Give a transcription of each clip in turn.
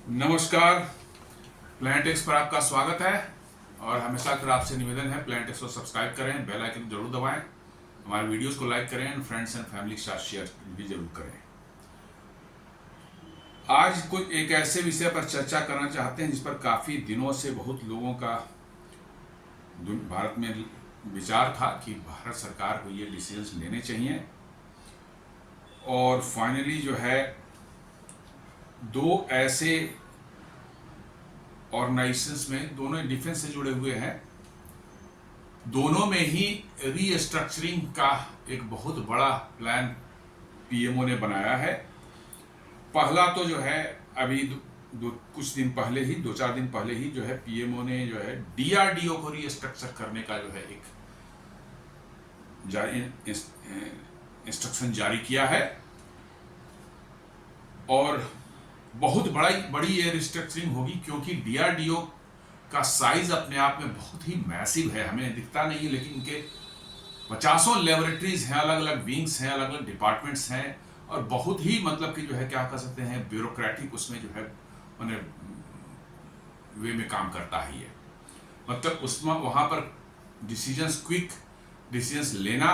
नमस्कार। प्लानिटेक्स पर आपका स्वागत है और हमेशा फिर आपसे निवेदन है प्लानिटेक्स को सब्सक्राइब करें, बेल आइकन जरूर दबाएं, हमारे वीडियोस को लाइक करें, फ्रेंड्स एंड फैमिली के साथ शेयर भी जरूर करें। आज कुछ एक ऐसे विषय पर चर्चा करना चाहते हैं जिस पर काफ़ी दिनों से बहुत लोगों का भारत में विचार था कि भारत सरकार को ये डिसीजंस लेने चाहिए और फाइनली जो है दो ऐसे ऑर्गेनाइजेशंस में, दोनों डिफेंस से जुड़े हुए हैं, दोनों में ही रीस्ट्रक्चरिंग का एक बहुत बड़ा प्लान पीएमओ ने बनाया है। पहला तो जो है अभी कुछ दिन पहले ही, 2-4 दिन पहले ही जो है पीएमओ ने जो है डीआरडीओ को रीस्ट्रक्चर करने का जो है एक इंस्ट्रक्शन जारी किया है और बहुत बड़ी ये रिस्ट्रक्चरिंग होगी क्योंकि डीआरडीओ का साइज अपने आप में बहुत ही मैसिव है, हमें दिखता नहीं है, लेकिन इनके 50 लेबोरेटरीज हैं, अलग अलग विंग्स हैं, अलग अलग डिपार्टमेंट्स हैं और बहुत ही मतलब कि जो है क्या कह सकते हैं ब्यूरोक्रेटिक उसमें जो है मैंने वे में काम करता है ये, मतलब उसमें वहाँ पर डिसीजंस, क्विक डिसीजंस लेना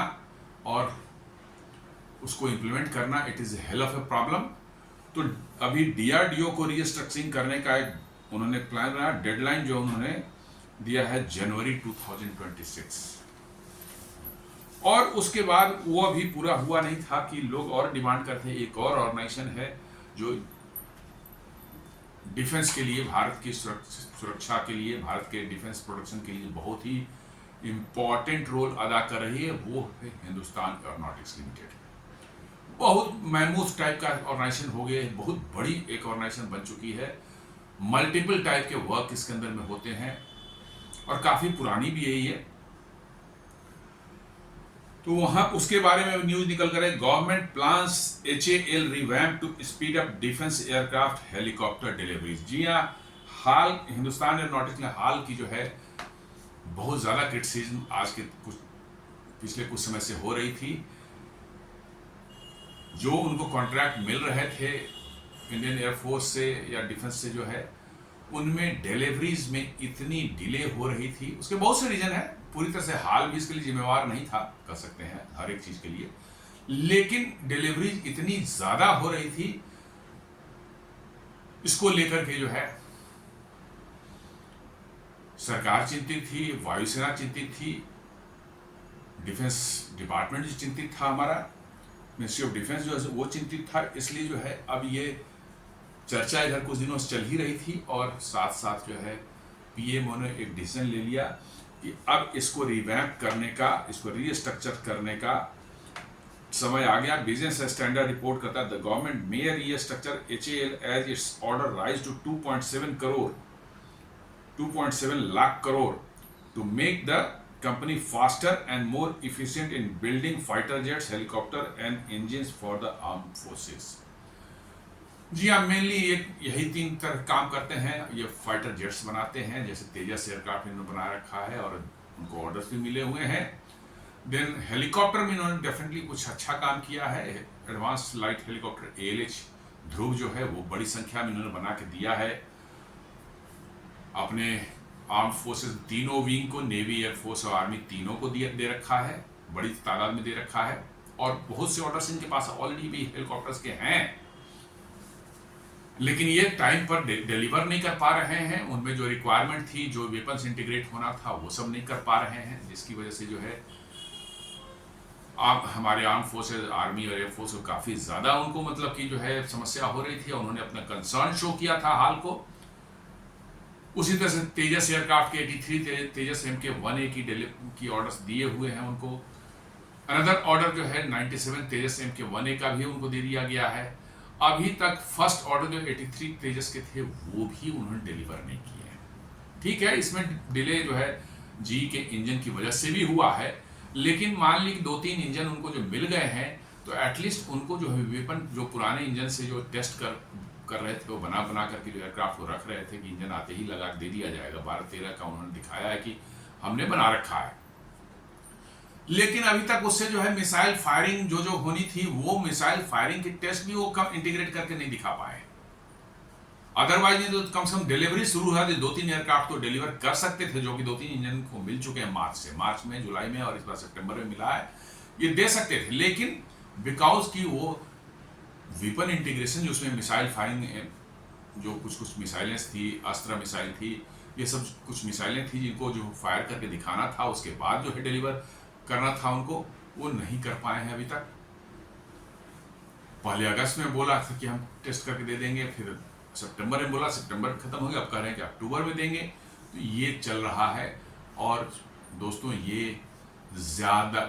और उसको इम्प्लीमेंट करना, it is hell of a problem. तो अभी डीआरडीओ को रीस्ट्रक्चरिंग करने का एक उन्होंने प्लान बनाया, डेडलाइन जो उन्होंने दिया है जनवरी 2026 और उसके बाद वो अभी पूरा हुआ नहीं था कि लोग और डिमांड करते हैं। एक और ऑर्गेनाइजेशन है जो डिफेंस के लिए, भारत की सुरक्षा के लिए, भारत के डिफेंस प्रोडक्शन के लिए बहुत ही इंपॉर्टेंट रोल अदा कर रही है, वो है हिंदुस्तान एरोनॉटिक्स लिमिटेड। बहुत मैमूथ टाइप का ऑर्गेनाइजेशन हो गया है, बहुत बड़ी एक ऑर्गेनाइजेशन बन चुकी है, मल्टीपल टाइप के वर्क इसके अंदर में होते हैं और काफ़ी पुरानी भी है ये। तो वहाँ उसके बारे में न्यूज़ निकल कर है, government plans HAL revamp to speed up defence aircraft helicopter deliveries. जी हाँ, हाल हिंदुस्तान एरोनॉटिक्स में हाल की जो है बहुत ज़्यादा क्रिटिसिज्म आज के पिछले कुछ समय से हो रही थी। जो उनको कॉन्ट्रैक्ट मिल रहे थे इंडियन एयरफोर्स से या डिफेंस से जो है, उनमें डिलीवरीज में इतनी डिले हो रही थी। उसके बहुत से रीजन है, पूरी तरह से हाल भी इसके लिए जिम्मेवार नहीं था, कर सकते हैं हर एक चीज के लिए, लेकिन डिलीवरीज इतनी ज्यादा हो रही थी, इसको लेकर के जो है सरकार चिंतित थी, वायुसेना चिंतित थी, डिफेंस डिपार्टमेंट भी चिंतित था, हमारा मिनिस्ट्री ऑफ डिफेंस जो है वो चिंतित था। इसलिए जो है अब ये चर्चा इधर कुछ दिनों से चल ही रही थी और साथ साथ जो है पीएमओ ने एक डिसीजन ले लिया कि अब इसको रिवैम्प करने का, इसको रीस्ट्रक्चर करने का समय आ गया। बिजनेस स्टैंडर्ड रिपोर्ट करता है the government may restructure HAL as its order rise to 2.7 lakh crore to make the company faster and more efficient in building fighter jets, helicopter and engines for the armed forces। जी हाँ, mainly यही 3 तरह काम करते हैं। ये fighter jets बनाते हैं, जैसे तेजस एयरक्राफ्ट इन्होंने बना रखा है और उनको ऑर्डर्स भी मिले हुए हैं। देन हेलीकॉप्टर में इन्होंने डेफिनेटली कुछ अच्छा काम किया है। एडवांस लाइट हेलीकॉप्टर ALH ध्रुव जो है वो बड़ी संख्या में इन्होंने बना के दिया है अपने आर्म फोर्सेस, तीनों विंग को, नेवी, एयरफोर्स और आर्मी तीनों को दे रखा है, बड़ी तादाद में दे रखा है और बहुत से ऑर्डर्स इनके पास ऑलरेडी भी हेलीकॉप्टर्स के हैं, लेकिन ये टाइम पर डिलीवर नहीं कर पा रहे हैं। उनमें जो रिक्वायरमेंट थी, जो वेपन्स इंटीग्रेट होना था, वो सब नहीं कर पा रहे हैं, जिसकी वजह से जो है आप हमारे आर्म फोर्सेस, आर्मी और एयरफोर्स को काफ़ी ज़्यादा उनको मतलब कि जो है समस्या हो रही थी और उन्होंने अपना कंसर्न शो किया था हाल को। उसी तरह से तेजस एयरक्राफ्ट के 83 तेजस MK-1A की ऑर्डर्स दिए हुए हैं उनको। अनदर ऑर्डर जो है 97 तेजस MK-1A का भी उनको दे दिया गया है। अभी तक फर्स्ट ऑर्डर जो 83 तेजस के थे वो भी उन्होंने डिलीवर नहीं किए हैं। ठीक है, इसमें डिले जो है GE के इंजन की वजह से भी हुआ है, लेकिन मान ली 2-3 इंजन उनको जो मिल गए हैं तो एटलीस्ट उनको जो है वेपन, जो पुराने इंजन से जो टेस्ट कर रहे थे वो बना करके जो एयरक्राफ्ट को रख रहे थे कि इंजन आते ही लगा दे दिया जाएगा, 12-13 का उन्होंने दिखाया है कि हमने बना रखा है। लेकिन अभी तक उससे जो है मिसाइल फायरिंग जो होनी थी, वो मिसाइल फायरिंग की टेस्ट भी वो कम इंटीग्रेट करके नहीं दिखा पाए। अदरवाइज नहीं तो कम से कम डिलीवरी शुरू हुआ तो 2-3 एयरक्राफ्ट तो डिलीवर कर सकते थे, जो कि 2-3 इंजन को मिल चुके हैं मार्च में, जुलाई में और इस बार सितंबर में मिला है, ये दे सकते थे। लेकिन बिकॉज की वो वेपन इंटीग्रेशन जो उसमें मिसाइल फायरिंग, जो कुछ मिसाइलें थी, अस्त्र मिसाइल थी, ये सब कुछ मिसाइलें थी जिनको जो फायर करके दिखाना था, उसके बाद जो है डिलीवर करना था उनको, वो नहीं कर पाए हैं अभी तक। पहले अगस्त में बोला था कि हम टेस्ट करके दे देंगे, फिर सितंबर में बोला, सितंबर खत्म हो गया, अब कह रहे हैं कि अक्टूबर में देंगे। तो ये चल रहा है। और दोस्तों ये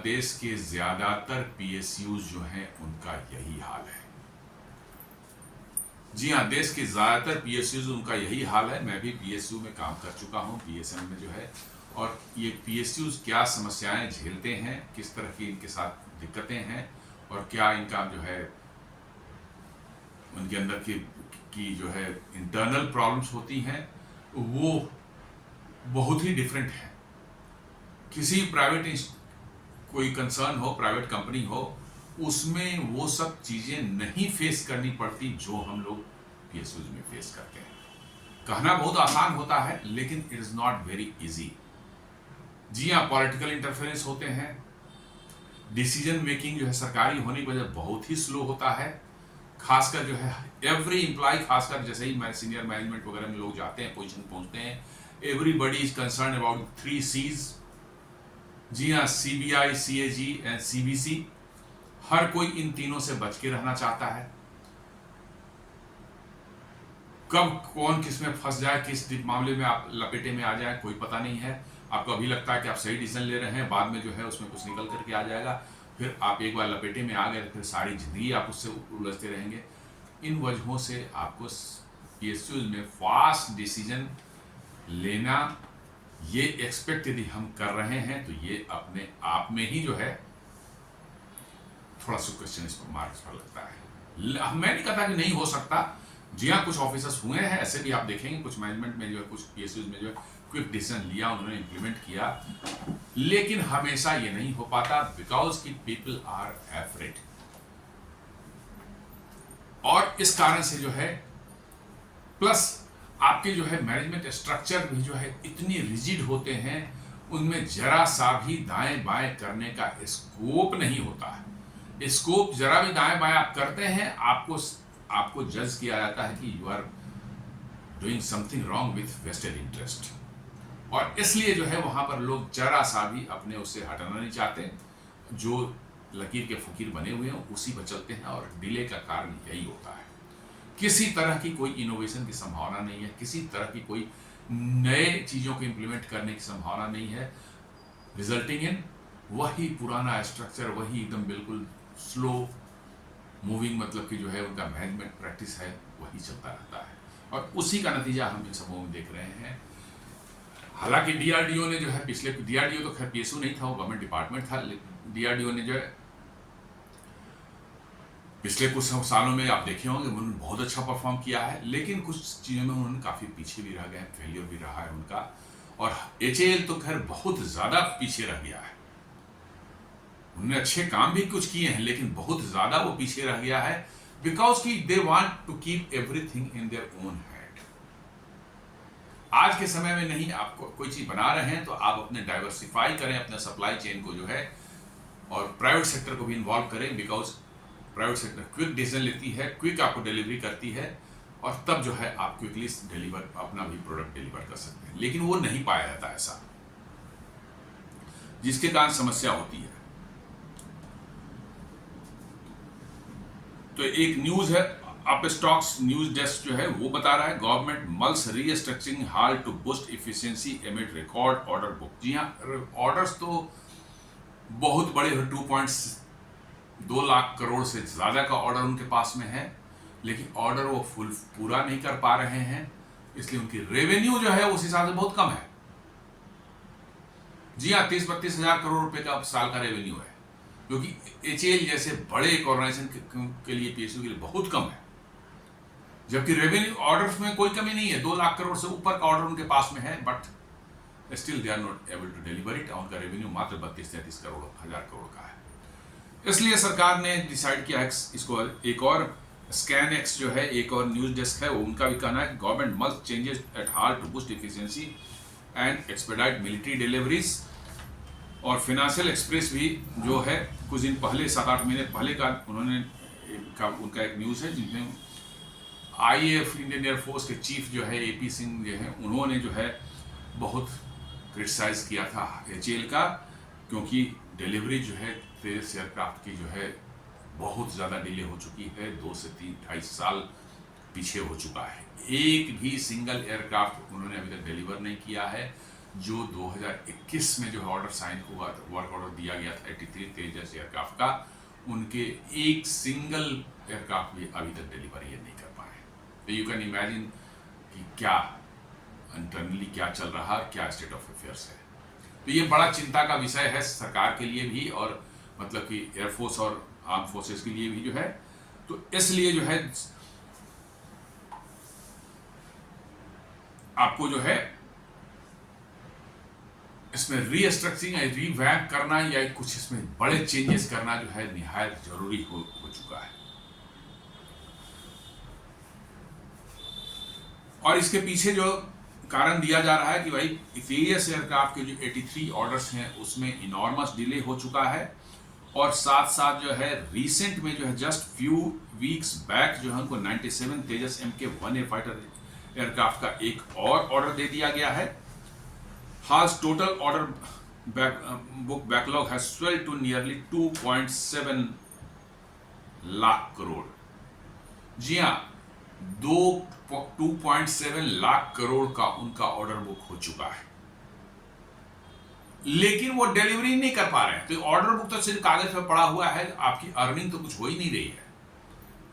देश के ज़्यादातर पीएसयूज जो हैं उनका यही हाल है। जी हाँ, देश के ज़्यादातर पीएसयूज उनका यही हाल है। मैं भी पीएसयू में काम कर चुका हूँ, पीएसएम में जो है, और ये पीएसयूज क्या समस्याएं झेलते हैं, किस तरह की इनके साथ दिक्कतें हैं, और क्या इनका जो है उनके अंदर की जो है इंटरनल प्रॉब्लम्स होती हैं, वो बहुत ही डिफरेंट है। किसी प्राइवेट कोई कंसर्न हो, प्राइवेट कंपनी हो, उसमें वो सब चीज़ें नहीं फेस करनी पड़ती जो हम लोग पीएसयूज में फेस करते हैं। कहना बहुत आसान होता है, लेकिन it is not very easy. जी हाँ, पॉलिटिकल इंटरफेरेंस होते हैं, डिसीजन मेकिंग जो है सरकारी होने की वजह बहुत ही स्लो होता है। खासकर जो है एवरी एम्प्लॉय, खासकर जैसे ही सीनियर मैनेजमेंट वगैरह में लोग जाते हैं, पोजीशन पहुंचते हैं, everybody is concern about 3 C's। जी हाँ, सीबीआई, सीएजी एंड सीबीसी, हर कोई इन तीनों से बच के रहना चाहता है। कब कौन किस में फंस जाए, किस मामले में आप लपेटे में आ जाए, कोई पता नहीं है। आपको अभी लगता है कि आप सही डिसीजन ले रहे हैं, बाद में जो है उसमें कुछ निकल करके आ जाएगा, फिर आप एक बार लपेटे में आ गए तो फिर सारी जिंदगी आप उससे उलझते रहेंगे। इन वजहों से आपको पीएसयूज में फास्ट डिसीजन लेना, ये एक्सपेक्ट यदि हम कर रहे हैं तो ये अपने आप में ही जो है थोड़ा सा क्वेश्चन इस पर मार्क्स पर लगता है। मैं नहीं कहता कि नहीं हो सकता। जी हाँ, कुछ ऑफिसर्स हुए हैं ऐसे भी, आप देखेंगे कुछ मैनेजमेंट में जो है, कुछ पीएसयूज में जो है क्विक डिसीजन लिया, उन्होंने इंप्लीमेंट किया, लेकिन हमेशा ये नहीं हो पाता बिकॉज की पीपल आर एफ्रेड। और इस कारण से जो है, प्लस आपके जो है मैनेजमेंट स्ट्रक्चर भी जो है इतनी रिजिड होते हैं, उनमें जरा सा भी दाएं बाएं करने का स्कोप नहीं होता है। स्कोप जरा भी दाएं बाएं आप करते हैं, आपको जज किया जाता है कि you are doing something wrong with vested interest. और इसलिए जो है वहां पर लोग जरा सा भी अपने उससे हटाना नहीं चाहते, जो लकीर के फकीर बने हुए हैं उसी पर चलते हैं, और डिले का कारण यही होता है। किसी तरह की कोई इनोवेशन की संभावना नहीं है, किसी तरह की कोई नए चीज़ों को इम्प्लीमेंट करने की संभावना नहीं है, रिजल्टिंग इन वही पुराना स्ट्रक्चर, वही एकदम बिल्कुल स्लो मूविंग, मतलब कि जो है उनका मैनेजमेंट प्रैक्टिस है वही चलता रहता है, और उसी का नतीजा हम इन सबों में देख रहे हैं। हालांकि डीआरडीओ ने जो है डीआरडीओ तो खैर पीएसयू नहीं था, वो गवर्नमेंट डिपार्टमेंट था, डीआरडीओ ने जो है पिछले कुछ सालों में आप देखे होंगे उन्होंने बहुत अच्छा परफॉर्म किया है, लेकिन कुछ चीज़ों में उन्होंने काफ़ी पीछे भी रह गए हैं, फेलियर भी रहा है उनका। और एचएएल तो खैर बहुत ज़्यादा पीछे रह गया है। उन्होंने अच्छे काम भी कुछ किए हैं, लेकिन बहुत ज़्यादा वो पीछे रह गया है, बिकॉज की they want to keep everything in their own hand. आज के समय में नहीं, आप कोई चीज़ बना रहे हैं तो आप अपने डाइवर्सिफाई करें अपने सप्लाई चेन को जो है, और प्राइवेट सेक्टर को भी इन्वॉल्व करें, because private sector quick decision लेती है, क्विक आपको डिलीवरी करती है, और तब जो है आप क्विकली अपना भी प्रोडक्ट डिलीवर कर सकते हैं। लेकिन वो नहीं पाया जाता ऐसा, जिसके कारण समस्या होती है। तो एक न्यूज है, अप स्टॉक्स न्यूज डेस्क जो है वो बता रहा है, government mulls restructuring HAL to boost efficiency amid record order book. जी हाँ, ऑर्डर्स तो बहुत बड़े, 2.2 लाख करोड़ से ज़्यादा का ऑर्डर उनके पास में है, लेकिन ऑर्डर वो पूरा नहीं कर पा रहे हैं, इसलिए उनकी रेवेन्यू जो है उस हिसाब से बहुत कम है। जी हाँ, 30-32 हज़ार करोड़ रुपए का साल का रेवेन्यू है, क्योंकि एचएएल जैसे बड़े एक ऑर्गेनाइजेशन के लिए, पीएसयू के लिए बहुत कम है, जबकि रेवेन्यू ऑर्डर्स में कोई कमी नहीं है, 2 लाख करोड़ से ऊपर का ऑर्डर उनके पास में है, but still they are not able to deliver it. उनका रेवेन्यू मात्र 32-33 हज़ार करोड़ का है। इसलिए सरकार ने डिसाइड किया है इसको एक और स्कैन एक्स जो है एक और न्यूज डेस्क है, उनका भी कहना है कि government must changes at heart to boost efficiency and expedite military deliveries. और फाइनेंशियल एक्सप्रेस भी जो है कुछ दिन पहले 7-8 महीने पहले का उन्होंने उनका एक न्यूज़ है जिनमें आईएएफ इंडियन एयरफोर्स के चीफ जो है एपी सिंह जो है उन्होंने जो है बहुत क्रिटिसाइज किया था एचएएल का, क्योंकि डिलीवरी जो है तेजस एयरक्राफ्ट की जो है बहुत ज़्यादा डिले हो चुकी है, 2 से 3-2.5 साल पीछे हो चुका है। एक भी सिंगल एयरक्राफ्ट उन्होंने अभी तक डिलीवर नहीं किया है। जो 2021 में जो ऑर्डर साइन हुआ था, वर्क ऑर्डर दिया गया था 83 तेजस एयरक्राफ्ट का, उनके एक सिंगल एयरक्राफ्ट भी अभी तक डिलीवर ये नहीं कर पाए। तो यू कैन इमेजिन कि क्या इंटरनली क्या चल रहा है, क्या स्टेट ऑफ अफेयर्स है। तो ये बड़ा चिंता का विषय है सरकार के लिए भी, और मतलब कि एयरफोर्स और आर्म फोर्सेस के लिए भी जो है। तो इसलिए जो है आपको जो है इसमें रीस्ट्रक्चरिंग या रीवैम्प करना या कुछ इसमें बड़े चेंजेस करना जो है निहायत जरूरी हो चुका है। और इसके पीछे जो कारण दिया जा रहा है कि भाई तेजस एयरक्राफ्ट के जो 83 ऑर्डर्स हैं उसमें इनॉर्मस डिले हो चुका है, और साथ साथ जो है रिसेंट में जो है जस्ट फ्यू वीक्स बैक जो है उनको 97 तेजस MK-1A फाइटर एयरक्राफ्ट का एक और ऑर्डर दे दिया गया है। Has total order book backlog has swelled to nearly 2.7 lakh crore. जी हाँ, 2.7 लाख करोड़ का उनका ऑर्डर बुक हो चुका है, लेकिन वो डिलीवरी नहीं कर पा रहे हैं। तो ऑर्डर बुक तो सिर्फ कागज पर पड़ा हुआ है, आपकी अर्निंग तो कुछ हो ही नहीं रही है।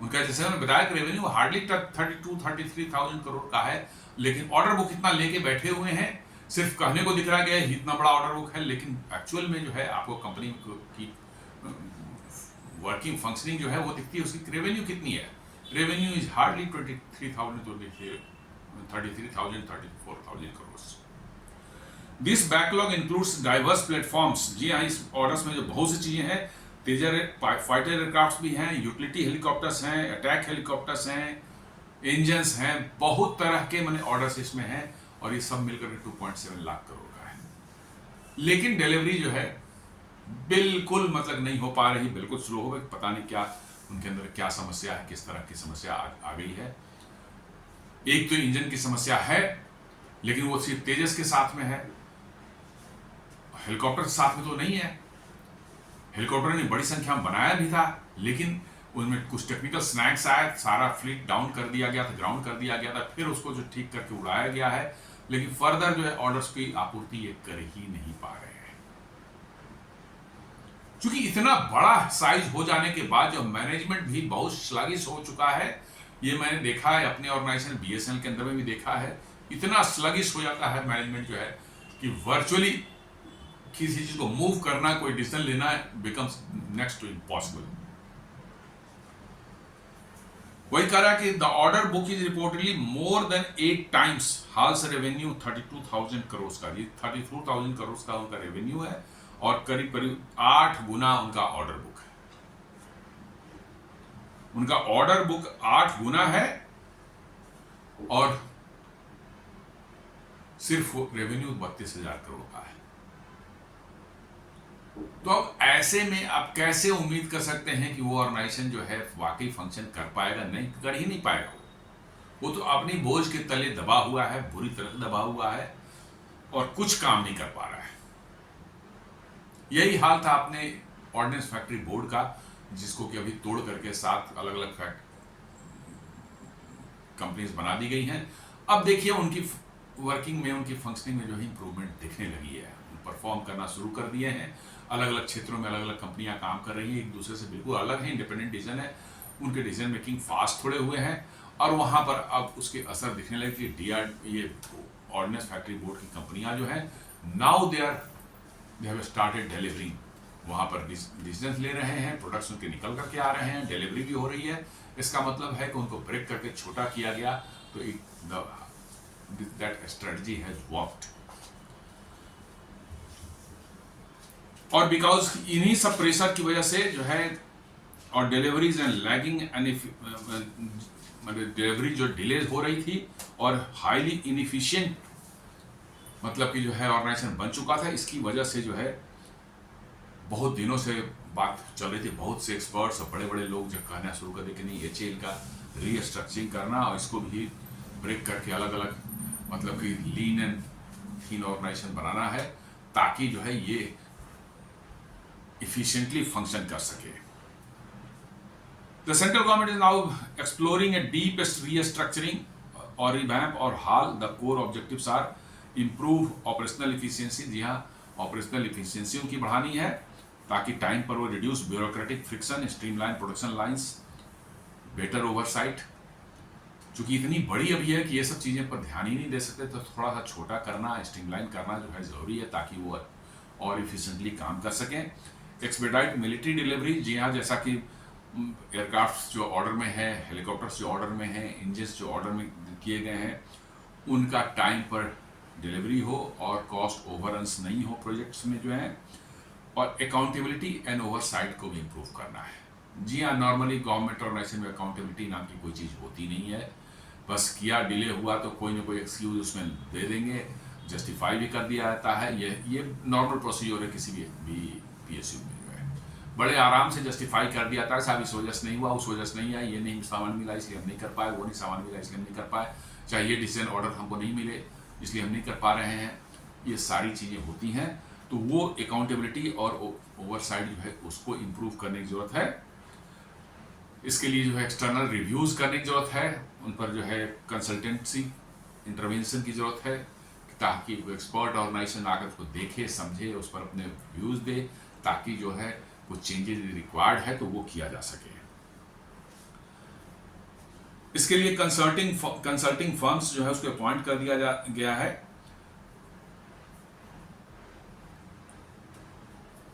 उनका जैसे मैंने बताया कि रेवेन्यू हार्डली 32-33,000 करोड़ का है, लेकिन ऑर्डर बुक इतना लेके बैठे हुए हैं। सिर्फ कहने को दिख रहा है कि इतना बड़ा ऑर्डर बुक है, लेकिन एक्चुअल में जो है आपको कंपनी की वर्किंग फंक्शनिंग जो है वो दिखती है। उसकी रेवेन्यू कितनी है? Revenue is hardly 33,000-34,000 crore. This backlog includes diverse platforms. जी हाँ, इस ऑर्डर्स में जो बहुत सी चीजें हैं, तेजस फाइटर एयरक्राफ्ट भी हैं, यूटिलिटी हेलीकॉप्टर्स हैं, अटैक हेलीकॉप्टर्स हैं, इंजन्स हैं, बहुत तरह के मैंने ऑर्डर्स इसमें हैं, और ये सब मिलकर 2.7 लाख करोड़ का है। लेकिन डिलीवरी जो है बिल्कुल मतलब नहीं हो पा रही, बिल्कुल स्लो हो गई। पता नहीं क्या उनके अंदर क्या समस्या है, किस तरह की समस्या आ गई है। एक तो इंजन की समस्या है, लेकिन वो सिर्फ तेजस के साथ में है, हेलीकॉप्टर के साथ में तो नहीं है। हेलीकॉप्टर ने बड़ी संख्या में बनाया भी था, लेकिन उनमें कुछ टेक्निकल स्नैक्स आए, सारा फ्लीट डाउन कर दिया गया था, ग्राउंड कर दिया गया था, फिर उसको जो ठीक करके उड़ाया गया है, लेकिन फर्दर जो है ऑर्डर्स की आपूर्ति ये कर ही नहीं पा रहे हैं। क्योंकि इतना बड़ा साइज हो जाने के बाद जो मैनेजमेंट भी बहुत स्लगिश हो चुका है, ये मैंने देखा है अपने ऑर्गेनाइजेशन BSNL के अंदर में भी देखा है। इतना स्लगिश हो जाता है मैनेजमेंट जो है कि वर्चुअली किसी चीज को मूव करना, कोई डिसीजन लेना बिकम्स नेक्स्ट टू इम्पॉसिबल। वही कह रहा कि the order book is reportedly more than 8 times HAL's revenue 32,000 crore का। ये 32,000 करोड़ का उनका रेवेन्यू है, और करीब करीब 8 गुना उनका ऑर्डर बुक है। उनका ऑर्डर बुक 8 गुना है, और सिर्फ रेवेन्यू 32,000 करोड़ का है। तो अब ऐसे में आप कैसे उम्मीद कर सकते हैं कि वो ऑर्गेनाइजेशन जो है वाकई फंक्शन कर पाएगा? नहीं, कर ही नहीं पाएगा। वो तो अपनी बोझ के तले दबा हुआ है, बुरी तरह दबा हुआ है, और कुछ काम नहीं कर पा रहा है। यही हाल था अपने ऑर्डिनेंस फैक्ट्री बोर्ड का, जिसको कि अभी तोड़ करके 7 अलग अलग कंपनीज बना दी गई हैं। अब देखिए उनकी वर्किंग में, उनकी फंक्शनिंग में जो है इंप्रूवमेंट दिखने लगी है, परफॉर्म करना शुरू कर दिए हैं। अलग अलग क्षेत्रों में अलग अलग कंपनियां काम कर रही हैं, एक दूसरे से बिल्कुल अलग है, इंडिपेंडेंट डिसीजन है, उनके डिसीजन मेकिंग फास्ट थोड़े हुए हैं, और वहां पर अब उसके असर दिखने लगे कि ये ऑर्डिनेंस फैक्ट्री बोर्ड की कंपनियां जो है now they have started delivering. वहां पर डिसीजन ले रहे हैं, प्रोडक्ट्स उनके निकल करके आ रहे हैं, डिलीवरी भी हो रही है। इसका मतलब है कि उनको ब्रेक करके छोटा किया गया, तो दैट स्ट्रेटजी हैज वर्कड। और बिकॉज इन्हीं सब प्रेशर की वजह से जो है और डिलीवरीज एंड लैगिंग मतलब डिलीवरी जो डिले हो रही थी और हाईली इनएफिशिएंट मतलब कि जो है ऑर्गेनाइजेशन बन चुका था। इसकी वजह से जो है बहुत दिनों से बात चल रही थी, बहुत से एक्सपर्ट्स और बड़े बड़े लोग जब कहना शुरू कर दिए कि नहीं HAL का रीस्ट्रक्चरिंग करना और इसको भी ब्रेक करके अलग अलग मतलब कि लीन एंड थीन ऑर्गेनाइजेशन बनाना है ताकि जो है ये इफिशिएंटली फंक्शन कर सके। The central government is now exploring a deepest restructuring or revamp or HAL. The core objectives are improve operational efficiency। जी हाँ, ऑपरेशनल इफिशियंसी उनकी बढ़ानी है ताकि टाइम पर वो reduce bureaucratic friction, streamline production lines, better oversight. चूंकि इतनी बड़ी अभी है कि ये सब चीज़ें पर ध्यान ही नहीं दे सकते, तो थोड़ा सा छोटा करना, स्ट्रीमलाइन करना जो है ज़रूरी है ताकि वो और इफिशिएंटली काम कर सकें। Expedite military delivery. जी हाँ, जैसा कि एयरक्राफ्ट जो ऑर्डर में है, हेलीकॉप्टर्स जो ऑर्डर में हैं, इंजन्स जो ऑर्डर में किए गए हैं, उनका टाइम पर डिलीवरी हो और कॉस्ट ओवररन्स नहीं हो प्रोजेक्ट्स में जो है। और अकाउंटेबिलिटी एंड ओवरसाइट को भी इम्प्रूव करना है। जी हाँ, नॉर्मली गवर्नमेंट ऑर्गेनाइजेशन में अकाउंटेबिलिटी नाम की कोई चीज़ होती नहीं है। बस किया, डिले हुआ तो कोई ना कोई एक्सक्यूज उसमें दे देंगे, जस्टिफाई भी कर दिया जाता है। ये नॉर्मल प्रोसीजर है किसी भी PSU में। बड़े आराम से जस्टिफाई कर दिया था, साहब इस वजह से नहीं हुआ, उस वजह से नहीं आया, ये नहीं सामान मिला इसलिए हम नहीं कर पाए, वो नहीं सामान मिला इसलिए हम नहीं कर पाए, चाहे ये डिसीजन ऑर्डर हमको नहीं मिले इसलिए हम नहीं कर पा रहे हैं। ये सारी चीज़ें होती हैं, तो वो अकाउंटेबिलिटी और ओवरसाइट जो है उसको इम्प्रूव करने की ज़रूरत है। इसके लिए जो है एक्सटर्नल रिव्यूज़ करने की ज़रूरत है, उन पर जो है कंसल्टेंसी इंटरवेंशन की ज़रूरत है ताकि कोई एक्सपर्ट ऑर्गेनाइजेशन आकर उसको देखे, समझे, उस पर अपने व्यूज़ दे ताकि जो है कुछ चेंजेस रिक्वायर्ड है तो वो किया जा सके। इसके लिए कंसल्टिंग फर्म्स जो है उसको अपॉइंट कर दिया गया है।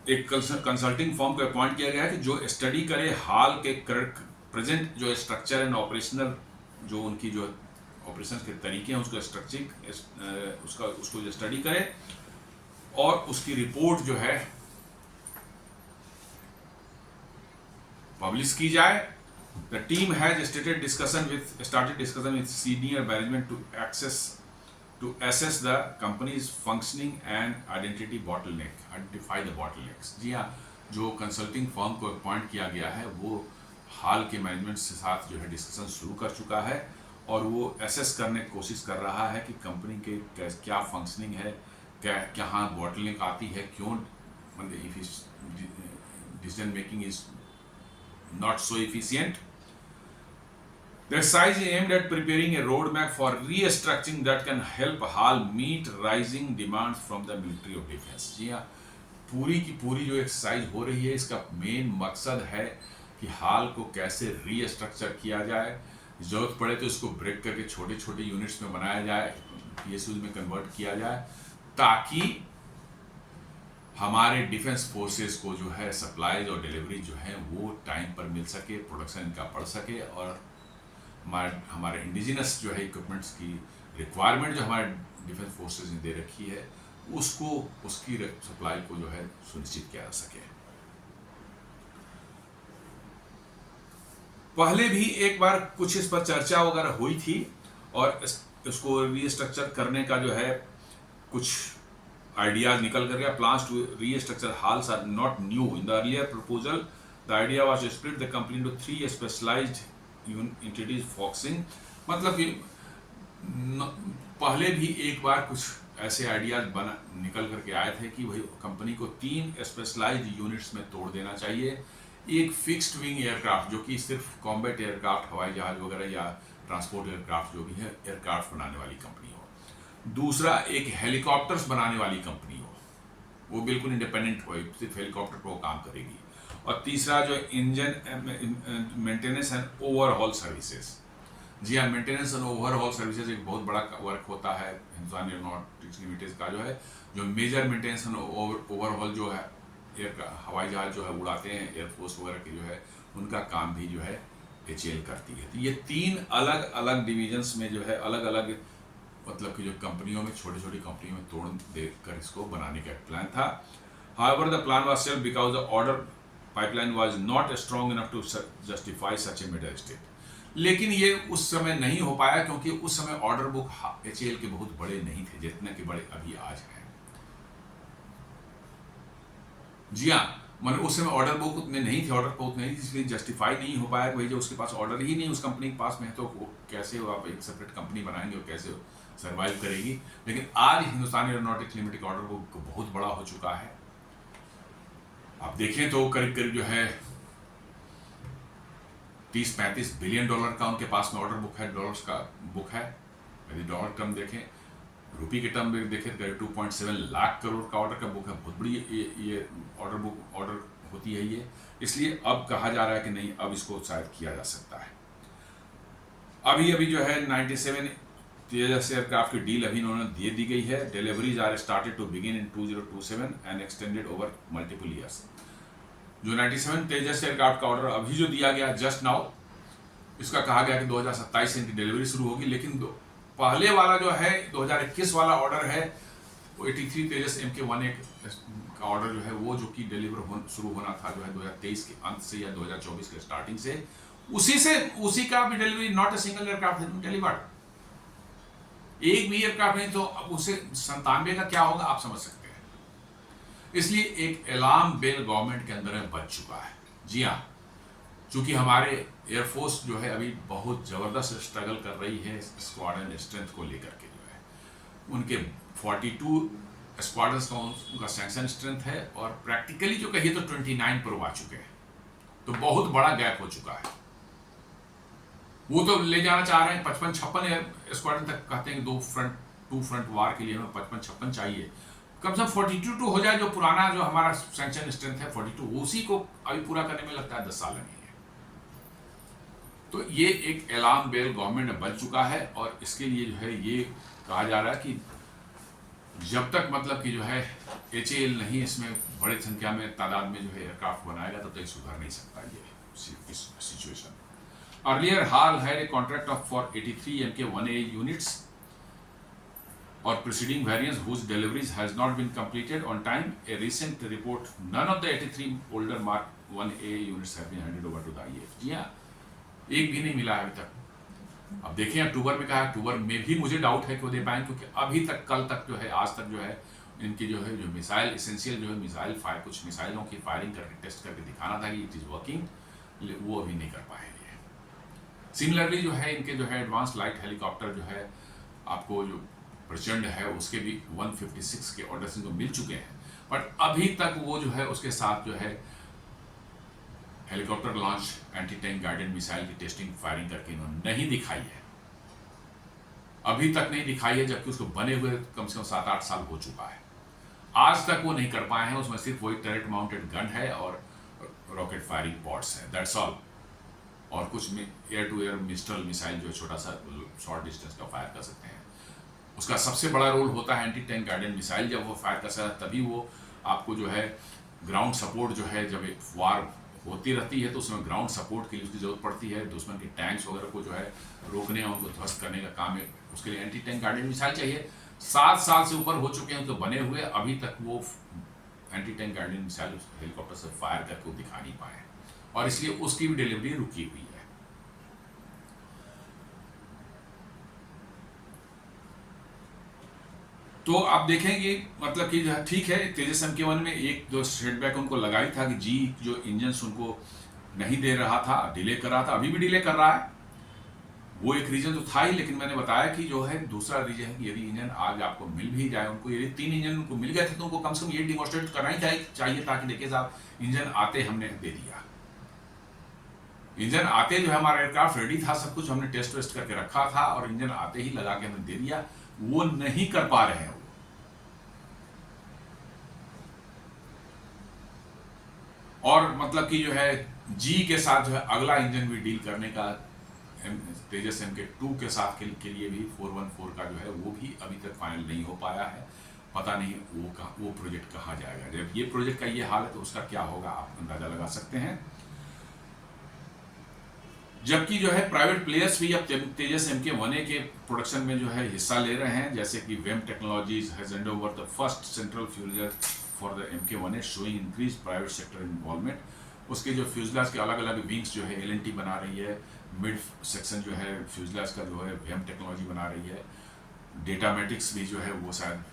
एक कंसल्टिंग फर्म को अपॉइंट किया गया है कि जो स्टडी करे हाल के प्रेजेंट जो स्ट्रक्चर एंड ऑपरेशनल जो उनकी जो ऑपरेशन के तरीके हैं उसका स्ट्रक्चरिंग उसको जो स्टडी करे और उसकी रिपोर्ट जो है पब्लिश की जाए। The team has started discussion with senior management to assess the company's functioning and identify the bottlenecks। जी हाँ, जो कंसल्टिंग फर्म को अपॉइंट किया गया है वो हाल के मैनेजमेंट के साथ जो है डिस्कशन शुरू कर चुका है और वो एसेस करने की कोशिश कर रहा है कि कंपनी के क्या फंक्शनिंग है, कहाँ बॉटलनेक आती है, क्यों decision making is not so efficient। The exercise is aimed at preparing a roadmap for restructuring that can help HAL meet rising demands from the military of defense। जी हाँ, पूरी की पूरी जो एक्सरसाइज हो रही है इसका मेन मकसद है कि हाल को कैसे रीस्ट्रक्चर किया जाए, जरूरत पड़े तो इसको ब्रेक करके छोटे छोटे यूनिट्स में बनाया जाए, PSUs में कन्वर्ट किया जाए ताकि हमारे डिफेंस फोर्सेस को जो है सप्लाईज और डिलीवरी जो है वो टाइम पर मिल सके, प्रोडक्शन इनका बढ़ सके और हमारे इंडिजिनस जो है इक्विपमेंट्स की रिक्वायरमेंट जो हमारे डिफेंस फोर्सेस ने दे रखी है उसको उसकी सप्लाई को जो है सुनिश्चित किया जा सके। पहले भी एक बार कुछ इस पर चर्चा वगैरह हुई थी और उसको रीस्ट्रक्चर करने का जो है कुछ ideas निकल कर गया। Plans to restructure HALs are not new। In the earlier proposal, the idea was to split the company into 3 specialized entities focusing। मतलब कि पहले भी एक बार कुछ ऐसे आइडियाज निकल करके आए थे कि भाई कंपनी को 3 स्पेशलाइज्ड यूनिट्स में तोड़ देना चाहिए। एक फिक्स्ड विंग एयरक्राफ्ट जो कि सिर्फ कॉम्बैट एयरक्राफ्ट, हवाई जहाज वगैरह या ट्रांसपोर्ट एयरक्राफ्ट जो भी है एयरक्राफ्ट बनाने वाली कंपनी हो, दूसरा एक हेलीकॉप्टर्स बनाने वाली कंपनी हो, वो बिल्कुल इंडिपेंडेंट हो, सिर्फ हेलीकॉप्टर पर वो काम करेगी, और तीसरा जो engine maintenance and overhaul services. जी हाँ, मेंटेनेंस एंड ओवरहॉल सर्विसेज एक बहुत बड़ा वर्क होता है हिंदुस्तान एरोनॉटिक्स लिमिटेड का, जो मेजर मेंटेनेंस एंड ओवरहॉल जो है हवाई जहाज जो है उड़ाते हैं एयरफोर्स वगैरह के जो है उनका काम भी जो है HAL करती है। तो ये 3 अलग अलग डिविजन्स में जो है अलग अलग मतलब कि जो कंपनियों में छोटी छोटी कंपनियों में तोड़ देकर इसको बनाने का प्लान था। However, the plan was shelved because the order pipeline was not strong enough to justify such a middle step. लेकिन ये उस समय नहीं हो पाया क्योंकि उस समय ऑर्डर बुक HAL के बहुत बड़े नहीं थे जितने के बड़े अभी आज हैं। जी हाँ, मतलब उस समय ऑर्डर बुक उतने नहीं थे, ऑर्डर बुक नहीं, इसलिए जस्टिफाई नहीं हो पाया कि भाई जो उसके पास ऑर्डर ही नहीं उस कंपनी के पास में है तो वो कैसे वो आप एक सेपरेट कंपनी बनाएंगे और कैसे सर्वाइव करेगी। लेकिन आज हिंदुस्तान एरोनॉटिक्स लिमिटेड का ऑर्डर बुक बहुत बड़ा हो चुका है। आप देखें तो करीब करीब जो है 30-35 बिलियन डॉलर का उनके पास में ऑर्डर बुक है, डॉलर्स का बुक है। यदि डॉलर टर्म देखें, रुपये के टर्म में देखें तो 2.7 लाख करोड़ का ऑर्डर का बुक है। बहुत बड़ी ये ऑर्डर बुक ऑर्डर होती है ये, इसलिए अब कहा जा रहा है कि नहीं, अब इसको शायद किया जा सकता है। अभी जो है 97 तेजस एयरक्राफ्ट की डील अभी इन्होंने दे दी गई है। Deliveries are started to begin in 2027 and extended over multiple years. जो 97 तेजस एयरक्राफ्ट का ऑर्डर अभी जो दिया गया जस्ट नाउ, इसका कहा गया कि 2027 से इनकी डिलीवरी शुरू होगी। लेकिन पहले वाला जो है 2021 वाला ऑर्डर है, वो 83 तेजस MK-1A का ऑर्डर जो है वो जो कि डिलीवर शुरू होना था जो है 2023 के अंत से या 2024 के स्टार्टिंग से, उसी का भी delivery not a single aircraft है डिलीवर्ड। एक भी एयरक्राफ्ट नहीं तो अब उसे 97 का क्या होगा आप समझ सकते हैं। इसलिए एक अलार्म बेल गवर्नमेंट के अंदर में बज चुका है। जी हाँ, चूंकि हमारे एयरफोर्स जो है अभी बहुत ज़बरदस्त स्ट्रगल कर रही है स्क्वाड्रन स्ट्रेंथ को लेकर के, जो है उनके 42 स्क्वाड्रन का उनका सैंक्शन स्ट्रेंथ है और प्रैक्टिकली जो कहिए तो 29 पर आ चुके हैं। तो बहुत बड़ा गैप हो चुका है। वो तो ले जाना चाह रहे हैं 55-56 स्क्वाड्रन तक, कहते हैं कि टू फ्रंट वार के लिए हमें 55-56 चाहिए। कम से कम 42 हो जाए, जो पुराना जो हमारा सैंक्शन स्ट्रेंथ है 42, उसी को अभी पूरा करने में लगता है 10 साल लगेंगे। तो ये एक अलार्म बेल गवर्नमेंट में बज चुका है और इसके लिए जो है ये कहा जा रहा है कि जब तक मतलब कि जो है HAL नहीं इसमें बड़े संख्या में तादाद में जो है एयरक्राफ्ट बनाएगा तब तक सुधर नहीं सकता ये situation. Earlier hall had a contract of for 83 MK-1A units or preceding variants whose deliveries has not been completed on time. A recent report, none of the 83 older Mark 1A units have been handed over to the IAF. जी हाँ, एक भी नहीं मिला है अभी तक। अब देखें अक्टूबर में कहा, अक्टूबर में भी मुझे डाउट है कि वो दे पाएंगे, क्योंकि अभी तक कल तक जो है आज तक जो है इनकी जो है जो मिसाइल एसेंशियल जो है मिसाइल फायर कुछ मिसाइलों की फायरिंग करके टेस्ट करके दिखाना था कि इट इज़ वर्किंग, वो अभी नहीं कर पाए ये। सिमिलरली जो है इनके जो है एडवांस लाइट हेलीकॉप्टर जो है आपको जो प्रचंड है उसके भी 156 के ऑर्डर्स इनको मिल चुके हैं, बट अभी तक वो जो है उसके साथ जो है helicopter launch anti tank guided missile की टेस्टिंग फायरिंग करके इन्होंने नहीं दिखाई है, अभी तक नहीं दिखाई है, जबकि उसको बने हुए कम से कम 7-8 साल हो चुका है। आज तक वो नहीं कर पाए हैं। उसमें सिर्फ वही टर्रेट माउंटेड गन है और रॉकेट फायरिंग पॉड्स है, दैट्स ऑल। और कुछ air to air Mistral missile जो छोटा सा शॉर्ट डिस्टेंस का फायर कर सकते हैं। उसका सबसे बड़ा रोल होता है एंटी टैंक गाइडेड मिसाइल, जब वो फायर कर सकता है तभी वो आपको जो है ग्राउंड सपोर्ट जो है, जब एक वार होती रहती है तो उसमें ग्राउंड सपोर्ट के लिए उसकी जरूरत पड़ती है, दुश्मन के टैंक्स वगैरह को जो है रोकने और उनको ध्वस्त करने का काम है, उसके लिए एंटी टैंक गाइडेड मिसाइल चाहिए। 7 साल से ऊपर हो चुके हैं उनको बने हुए, अभी तक वो anti tank guided missile helicopter से फायर करके वो दिखा नहीं पाए और इसलिए उसकी भी डिलीवरी रुकी हुई है। तो आप देखेंगे मतलब कि ठीक है, तेजस MK-1 में एक जो सेटबैक उनको लगाई था कि जी जो इंजन्स उनको नहीं दे रहा था, डिले कर रहा था, अभी भी डिले कर रहा है, वो एक रीजन तो था ही। लेकिन मैंने बताया कि जो है दूसरा रीजन है कि यदि इंजन आज आपको मिल भी जाए, उनको यदि 3 इंजन उनको मिल गए थे तो उनको कम से कम ये डिमॉन्स्ट्रेट करना ही चाहिए था कि देखिए साहब इंजन आते हमने दे दिया, इंजन आते जो है हमारा एयरक्राफ्ट रेडी था, सब कुछ हमने टेस्ट वेस्ट करके रखा था और इंजन आते ही लगा के हमने दे दिया। वो नहीं कर पा रहे हैं और मतलब कि जो है जी के साथ जो है अगला इंजन भी डील करने का तेजस MK-2 के साथ के लिए भी 414 का जो है वो भी अभी तक फाइनल नहीं हो पाया है। पता नहीं वो प्रोजेक्ट कहाँ जाएगा। जब ये प्रोजेक्ट का ये हाल है तो उसका क्या होगा आप अंदाजा लगा सकते हैं। जबकि जो है प्राइवेट प्लेयर्स भी अब तेजस MK-1A के प्रोडक्शन में जो है हिस्सा ले रहे हैं, जैसे कि VEM technologies has hand over the first central fuselage for the MK-1A, showing increase private sector involvement. उसके जो फ्यूजलाज के अलग अलग विंग्स जो है LNT बना रही है, मिड सेक्शन जो है फ्यूजलाज का जो है VIM टेक्नोलॉजी बना रही है, डेटामेटिक्स भी जो है वो शायद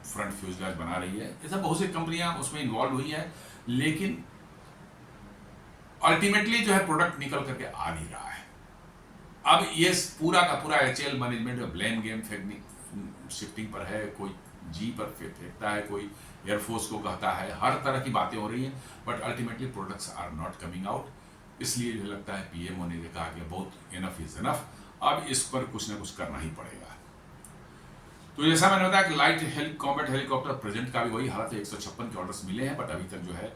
फ्रंट फ्यूजलाज बना रही है। ऐसा बहुत सी कंपनियां उसमें इन्वॉल्व हुई है, लेकिन अल्टीमेटली जो है प्रोडक्ट निकल करके आ नहीं रहा है। अब ये पूरा का पूरा HAL management blame game shifting पर है, कोई जी पर फेंकता है, कोई एयरफोर्स को कहता है, हर तरह की बातें हो रही हैं, but ultimately products are not coming out. इसलिए जो लगता है PMO ने कहा कि बहुत इनफ इज इनफ, अब इस पर कुछ ना कुछ करना ही पड़ेगा। तो जैसा मैंने बताया कि लाइट कॉम्बैट हेलीकॉप्टर प्रेजेंट का भी वही हालत है, 156 के ऑर्डर्स मिले हैं, बट अभी तक जो है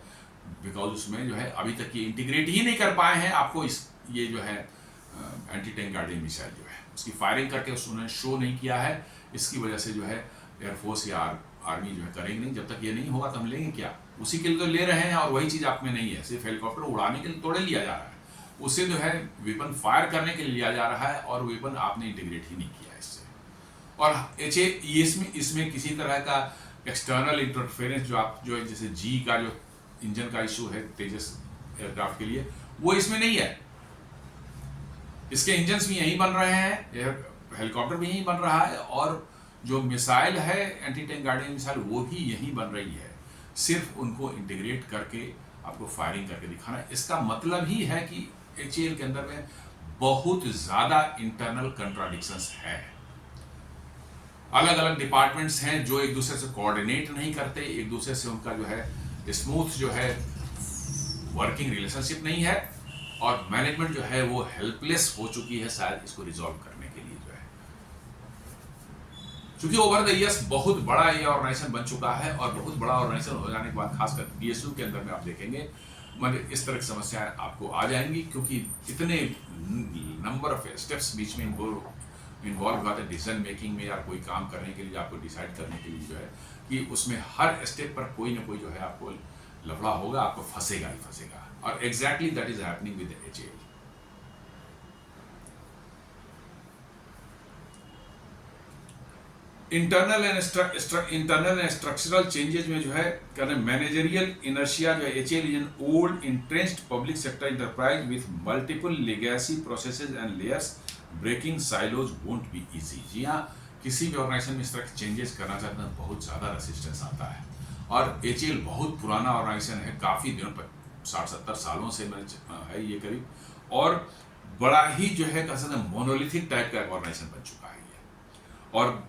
बिकॉज उसमें जो है अभी तक ये इंटीग्रेट ही नहीं कर पाए हैं आपको ये जो है एंटी टैंक गार्डियन मिसाइल जो है उसकी फायरिंग करके उन्होंने शो नहीं किया है। इसकी वजह से जो है एयरफोर्स या आर्मी जो है करेंगे नहीं। जब तक ये नहीं होगा तो हम लेंगे क्या? उसी के लिए तो ले रहे हैं, और वही चीज़ आप में नहीं है। सिर्फ हेलीकॉप्टर उड़ाने के लिए थोड़े लिया जा रहा है, उससे जो है वेपन फायर करने के लिए लिया जा रहा है, और वेपन आपने इंटीग्रेट ही नहीं किया इससे। और इसमें किसी तरह का एक्सटर्नल इंटरफेरेंस जो है जैसे जी का जो इंजन का इशू है तेजस एयरक्राफ्ट के लिए, वो इसमें नहीं है। इसके इंजन्स भी यहीं बन रहे हैं, हेलीकॉप्टर भी यहीं बन रहा है, और जो मिसाइल है एंटी टैंक गार्डियन मिसाइल वो भी यहीं बन रही है। सिर्फ उनको इंटीग्रेट करके आपको फायरिंग करके दिखाना है। इसका मतलब ही है कि HAL के अंदर में बहुत ज़्यादा इंटरनल कंट्राडिक्शंस है। अलग अलग डिपार्टमेंट्स हैं जो एक दूसरे से कोऑर्डिनेट नहीं करते, एक दूसरे से उनका जो है स्मूथ जो है वर्किंग रिलेशनशिप नहीं है, और मैनेजमेंट जो है वो हेल्पलेस हो चुकी है शायद इसको रिजॉल्व करने के लिए जो है। क्योंकि ओवर द ईयर्स बहुत बड़ा ये ऑर्गेनाइजेशन बन चुका है, और बहुत बड़ा ऑर्गेनाइजेशन हो जाने के बाद खासकर PSU के अंदर में आप देखेंगे मतलब इस तरह की समस्याएं आपको आ जाएंगी, क्योंकि इतने नंबर ऑफ स्टेप्स बीच में इन्वॉल्व होते हैं डिसीजन मेकिंग में, या कोई काम करने के लिए आपको डिसाइड करने के लिए जो है कि उसमें हर स्टेप पर कोई ना कोई जो है आपको लफड़ा होगा, आपको फंसेगा ही फंसेगा। और exactly that is happening with HAL। Internal and structural changes में जो है कहते हैं मैनेजरियल इनर्शिया जो है, HAL is an old entrenched public sector enterprise with multiple legacy processes and layers, breaking silos won't be easy. जी हाँ, किसी भी ऑर्गेनाइजेशन में इस तरह के चेंजेस करना चाहते हैं बहुत ज़्यादा रेसिस्टेंस आता है। और HAL बहुत पुराना ऑर्गेनाइजेशन है, काफ़ी दिनों पर 60-70 सालों से है ये करीब, और बड़ा ही जो है कह सकते हैं मोनोलिथिक टाइप का ऑर्गेनाइजेशन बन चुका है ये। और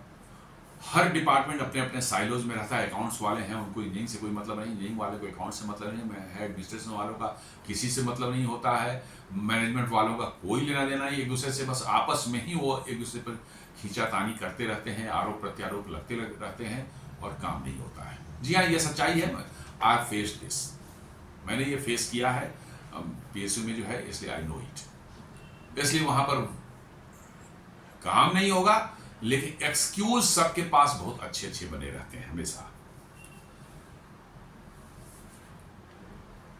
हर डिपार्टमेंट अपने अपने साइलोज में रहता है। अकाउंट्स वाले हैं, उनको इंजीनियरिंग से कोई मतलब नहीं, इंजीनियरिंग वाले को अकाउंट से मतलब नहीं है, एडमिनिस्ट्रेशन वालों का किसी से मतलब नहीं होता है, मैनेजमेंट वालों का कोई लेना देना नहीं एक दूसरे से, बस आपस में ही वो एक दूसरे पर खींचातानी करते रहते हैं, आरोप प्रत्यारोप लगते रहते हैं, और काम नहीं होता है। जी हाँ, ये सच्चाई है। आई फेस दिस, मैंने ये फेस किया है PSU में जो है, इसलिए आई नो इट। इसलिए वहां पर काम नहीं होगा, लेकिन एक्सक्यूज सबके पास बहुत अच्छे अच्छे बने रहते हैं हमेशा।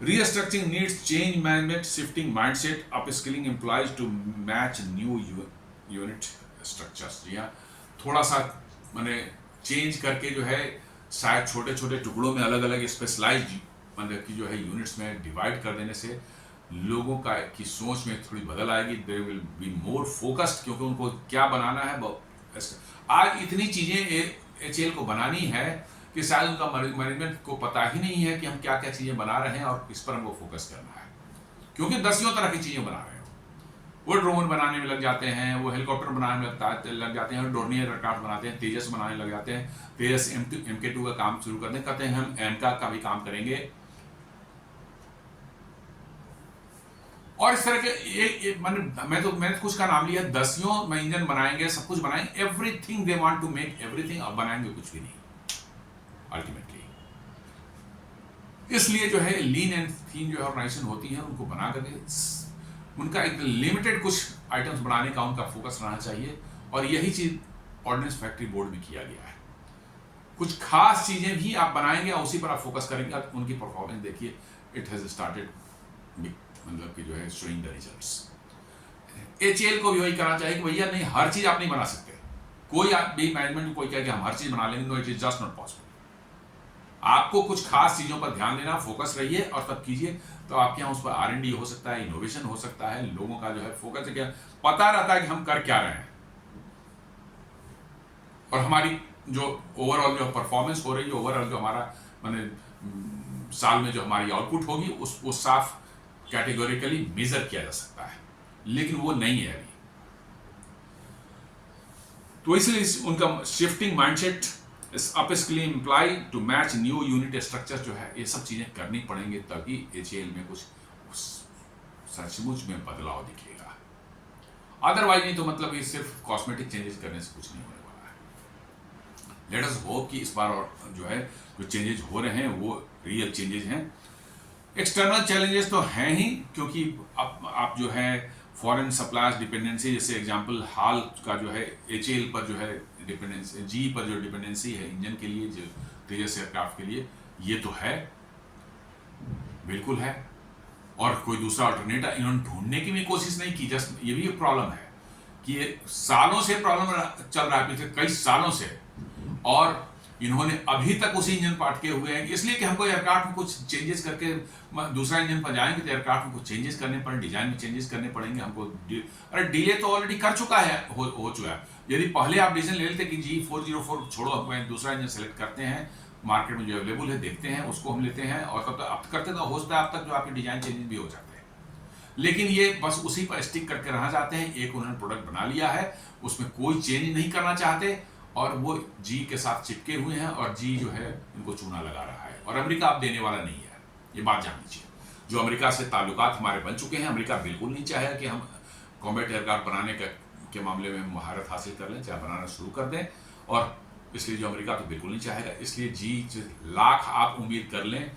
Restructuring needs change management, shifting mindset, upskilling employees to match new unit structures। जी हाँ, थोड़ा सा मैंने चेंज करके जो है शायद छोटे छोटे टुकड़ों में अलग अलग स्पेशलाइज्ड मतलब की जो है यूनिट्स में डिवाइड कर देने से लोगों का की सोच में थोड़ी बदल आएगी। They will be more focused, क्योंकि उनको क्या बनाना है। आज इतनी चीज़ें HAL को बनानी है कि शायद उनका मैनेजमेंट को पता ही नहीं है कि हम क्या क्या चीज़ें बना रहे हैं, और इस पर हमको फोकस करना है, क्योंकि दसियों तरह की चीज़ें बना रहे हैं। वो ड्रोन बनाने में लग जाते हैं, वो हेलीकॉप्टर बनाने में लग जाते हैं, डोर्नियर एयरक्राफ्ट बनाते हैं, तेजस बनाने लग जाते हैं, तेजस MK2 का काम शुरू करते हैं, कहते हैं हम एमका का भी काम करेंगे। और इस तरह के मैंने कुछ का नाम लिया, दसियों इंजन बनाएंगे, सब कुछ बनाएंगे, everything they want to make everything, अब बनाएंगे कुछ भी नहीं अल्टीमेटली। इसलिए जो है लीन एंड थीन जो ऑर्गेनाइजेशन होती है, उनको बना करके उनका एक लिमिटेड कुछ आइटम्स बनाने का उनका फोकस रहना चाहिए, और यही चीज ऑर्डिनेंस फैक्ट्री बोर्ड में किया गया है। कुछ खास चीजें भी आप बनाएंगे और उसी पर आप फोकस करेंगे, आप उनकी परफॉर्मेंस देखिए, इट हैज स्टार्टेड मतलब कि जो है शोइंग द रिजल्ट्स। HAL को भी वही करना चाहिए कि भैया नहीं, हर चीज आप नहीं बना सकते। कोई भी मैनेजमेंट कोई कहे कि हम हर चीज बना लेंगे, no, it is just not possible. आपको कुछ खास चीज़ों पर ध्यान देना, फोकस रहिए और तब कीजिए, तो आपके यहाँ उस पर R&D हो सकता है, इनोवेशन हो सकता है, लोगों का जो है फोकस है, क्या पता रहता है कि हम कर क्या रहे हैं, और हमारी जो ओवरऑल जो परफॉर्मेंस हो रही है, ओवरऑल जो हमारा माने साल में जो हमारी आउटपुट होगी वो साफ कैटेगोरिकली मेजर किया जा सकता है, लेकिन वो नहीं है अभी। तो इसलिए उनका shifting mindset, upskilling employ to match new unit structure जो है, ये सब चीजें करनी पड़ेंगे, तभी HAL में कुछ सचमुच में बदलाव दिखेगा। अदरवाइज नहीं तो मतलब ये सिर्फ कॉस्मेटिक चेंजेस करने से कुछ नहीं होने वाला है। लेट अस होप कि इस बार और जो है जो चेंजेस हो रहे हैं वो रियल चेंजेस हैं। एक्सटर्नल चैलेंजेस तो हैं ही, क्योंकि आप जो है फॉरेन सप्लायर्स डिपेंडेंसी, जैसे एग्जांपल हाल का जो है HAL पर जो है डिपेंडेंसी, जी पर जो डिपेंडेंसी है इंजन के लिए, जो तेजस एयरक्राफ्ट के लिए, ये तो है, बिल्कुल है, और कोई दूसरा अल्टरनेटिव इन्होंने ढूंढने की भी कोशिश नहीं की। जस्ट ये भी एक प्रॉब्लम है कि ये सालों से प्रॉब्लम चल रहा है, पिछले कई सालों से, और इन्होंने अभी तक उसी इंजन पर अटके हुए हैं, इसलिए कि हमको एयरक्राफ्ट में कुछ चेंजेस करके दूसरा इंजन पर जाएंगे तो एयरक्राफ्ट में कुछ चेंजेस करने पड़े, डिजाइन में चेंजेस करने पड़ेंगे हमको। अरे डिले तो ऑलरेडी कर चुका है, हो चुका है। यदि पहले आप डिसीजन ले लेते कि G404 छोड़ो, हम दूसरा इंजन सेलेक्ट करते हैं, मार्केट में जो अवेलेबल है देखते हैं, उसको हम लेते हैं, और तब तक अब करते तो हो सकता है अब तक जो आपके डिजाइन चेंजेस भी हो जाते हैं, लेकिन ये बस उसी पर स्टिक करके रह जाते हैं। एक उन्होंने प्रोडक्ट बना लिया है, उसमें कोई चेंज नहीं करना चाहते, और वो जी के साथ चिपके हुए हैं, और जी जो है इनको चूना लगा रहा है, और अमेरिका अब देने वाला नहीं है, ये बात जान लीजिए। जो अमेरिका से ताल्लुकात हमारे बन चुके हैं, अमेरिका बिल्कुल नहीं चाहेगा कि हम कॉम्बैट एयरक्राफ्ट बनाने के मामले में महारत हासिल कर लें, चाहे बनाना शुरू कर दें, और इसलिए जो अमेरिका तो बिल्कुल नहीं चाहेगा, इसलिए जी लाख आप उम्मीद कर लें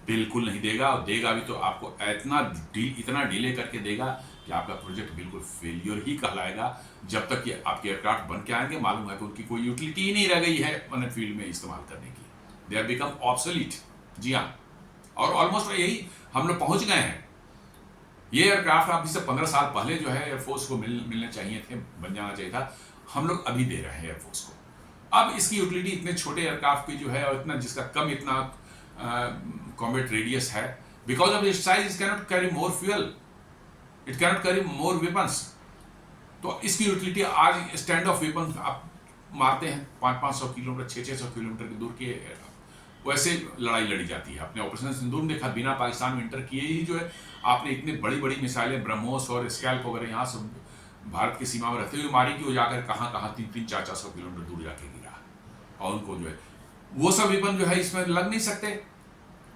बिल्कुल नहीं देगा, और देगा भी तो आपको इतना डिले करके देगा कि आपका प्रोजेक्ट बिल्कुल फेलियर ही कहलाएगा, जब तक कि आपके एयरक्राफ्ट बन के आएंगे मालूम है कि उनकी कोई यूटिलिटी ही नहीं रह गई है अपने फील्ड में इस्तेमाल करने की, दे आर बिकम ऑब्सोलीट। जी हाँ, और ऑलमोस्ट यही हम लोग पहुंच गए हैं। ये एयरक्राफ्ट अभी से 15 साल पहले जो है एयरफोर्स को मिलने चाहिए थे, बन जाना चाहिए था, हम लोग अभी दे रहे हैं एयरफोर्स को। अब इसकी यूटिलिटी इतने छोटे एयरक्राफ्ट की जो है, और इतना जिसका कम इतना कॉम्बैट रेडियस है, because of its size it cannot carry more fuel, it cannot carry more weapons. तो इसकी यूटिलिटी आज स्टैंड ऑफ वेपन आप मारते हैं 500-500 किलोमीटर, 600-600 किलोमीटर की दूर की, वैसे लड़ाई लड़ी जाती है। आपने ऑपरेशन सिंदूर में देखा, बिना पाकिस्तान में इंटर किए ही जो है आपने इतनी बड़ी बड़ी मिसाइलें ब्रह्मोस और स्कैल्प वगैरह यहाँ से भारत की सीमा में रहते हुए मारी कि वो जाकर कहाँ कहाँ 300-400 किलोमीटर दूर जाके गिरा, और उनको जो है वो सब वेपन जो है इसमें लग नहीं सकते,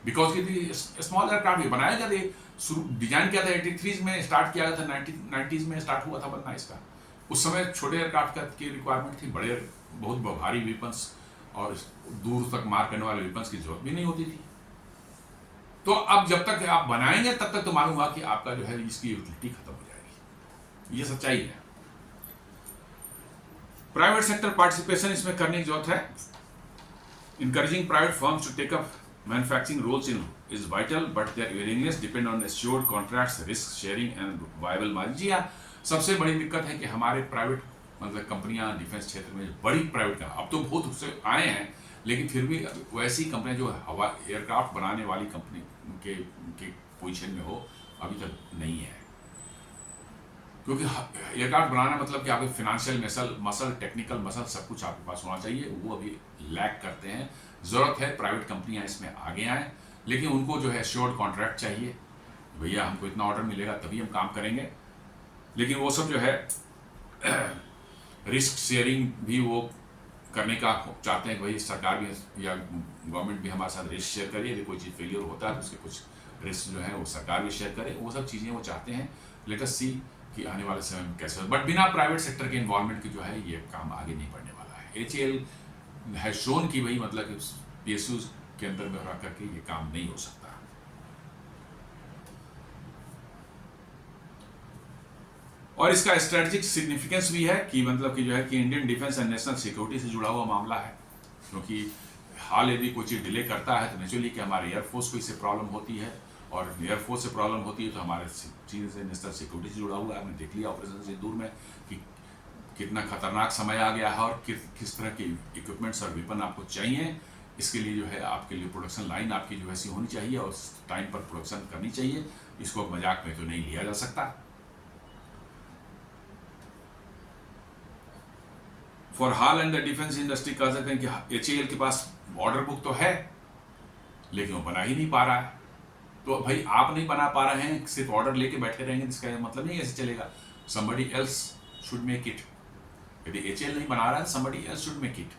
बिकॉज की स्मॉल एयरक्राफ्ट बनाया गया था, डिजाइन किया था 83 में, स्टार्ट किया गया था 90s में स्टार्ट हुआ था बनना इसका। उस समय छोटे एयरक्राफ्ट की रिक्वायरमेंट थी, बड़े बहुत भारी वेपन्स और दूर तक मार करने वाले वेपन्स की जरूरत भी नहीं होती थी। तो अब जब तक आप बनाएंगे तब तक तो मालूम हुआ कि आपका जो है इसकी यूटिलिटी खत्म हो जाएगी, ये सच्चाई है। प्राइवेट सेक्टर पार्टिसिपेशन इसमें करने की जरूरत है। Encouraging private firms to take up manufacturing roles in is vital, but their willingness depend on assured contracts, risk sharing and viable margin. जी हाँ, सबसे बड़ी दिक्कत है कि हमारे प्राइवेट मतलब कंपनियां डिफेंस क्षेत्र में, बड़ी प्राइवेट अब तो बहुत उससे आए हैं, लेकिन फिर भी वैसी कंपनियां जो हवा एयरक्राफ्ट बनाने वाली कंपनी के पोजीशन में हो, अभी तक नहीं है। क्योंकि एयरक्राफ्ट बनाना मतलब कि आपके फिनेंशियल मसल, टेक्निकल मसल सब कुछ आपके पास होना चाहिए, वो अभी लैक करते हैं। ज़रूरत है प्राइवेट कंपनियां इसमें आगे आएँ, लेकिन उनको जो है एश्योर्ड कॉन्ट्रैक्ट चाहिए, भैया हमको इतना ऑर्डर मिलेगा तभी हम काम करेंगे। लेकिन वो सब जो है रिस्क शेयरिंग भी वो करने का चाहते हैं कि भाई सरकार भी या गवर्नमेंट भी हमारे साथ रिस्क शेयर करे, यदि कोई चीज़ फेलियर होता है तो उसके कुछ रिस्क जो है वो सरकार भी शेयर करे, वो सब चीज़ें वो चाहते हैं। लेट अस सी कि आने वाले समय में कैसे हो, बट बिना प्राइवेट सेक्टर के इन्वॉल्वमेंट की जो है ये काम आगे नहीं बढ़ने वाला है। HAL है शोन की भाई मतलब PSUs के अंदर में रह करके ये काम नहीं हो सकता। और इसका स्ट्रेटेजिक सिग्निफिकेंस भी है कि मतलब कि जो है कि Indian defence and national security से जुड़ा हुआ मामला है, क्योंकि हाल यदि कोई चीज़ डिले करता है तो नेचुरली कि हमारे एयरफोर्स को इससे प्रॉब्लम होती है, और एयरफोर्स से प्रॉब्लम होती है तो हमारे चीज़ से नेशनल सिक्योरिटी से जुड़ा हुआ है। हमने देख लिया ऑपरेशन सिंदूर में कि कितना खतरनाक समय आ गया है, और किस तरह के इक्विपमेंट्स और वेपन आपको चाहिए इसके लिए जो है आपके लिए प्रोडक्शन लाइन आपकी जो ऐसी होनी चाहिए और टाइम पर प्रोडक्शन करनी चाहिए। इसको मजाक में तो नहीं लिया जा सकता। For hall and the defence industry कह सकते हैं कि HAL के पास ऑर्डर बुक तो है लेकिन वो बना ही नहीं पा रहा है। तो भाई आप नहीं बना पा रहे हैं, सिर्फ ऑर्डर लेके बैठे रहेंगे, इसका मतलब नहीं ऐसे चलेगा। somebody else should make it। यदि HAL नहीं बना रहा है, somebody else should make it।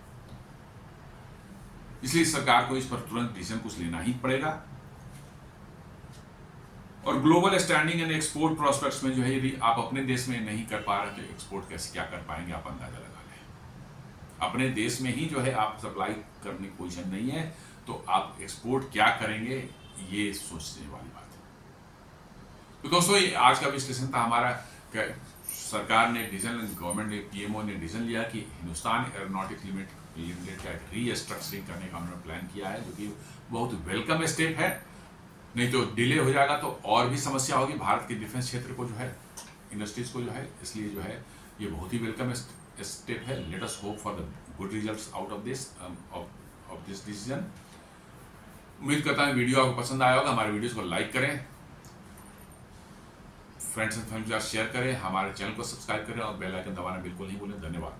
इसलिए सरकार को इस पर तुरंत डिसीजन कुछ लेना ही पड़ेगा। और global standing and export prospects में जो है, यदि आप अपने देश में नहीं कर पा रहे तो एक्सपोर्ट कैसे क्या कर पाएंगे, आप अंदाजा लगा लें। अपने देश में ही जो है आप सप्लाई करने की पोजीशन नहीं है तो आप एक्सपोर्ट क्या करेंगे, ये सोचने वाली बात है। तो दोस्तों ये आज का विश्लेषण था हमारा। सरकार ने डिसीजन, गवर्नमेंट ने, PMO ने डिसीजन लिया कि हिंदुस्तान एरोनॉटिक्स लिमिटेड का रीस्ट्रक्चरिंग करने का उन्होंने प्लान किया है, जो कि बहुत वेलकम स्टेप है। नहीं तो डिले हो जाएगा तो और भी समस्या होगी भारत के डिफेंस क्षेत्र को जो है, इंडस्ट्रीज को जो है। इसलिए जो है ये बहुत ही वेलकम स्टेप है। Let us hope for the good results out of this decision. उम्मीद करता हूँ वीडियो आपको पसंद आया होगा। हमारे वीडियोस को लाइक करें, फ्रेंड्स एंड फैमिली के साथ शेयर करें, हमारे चैनल को सब्सक्राइब करें और बेल आइकन दबाना बिल्कुल नहीं भूलें। धन्यवाद।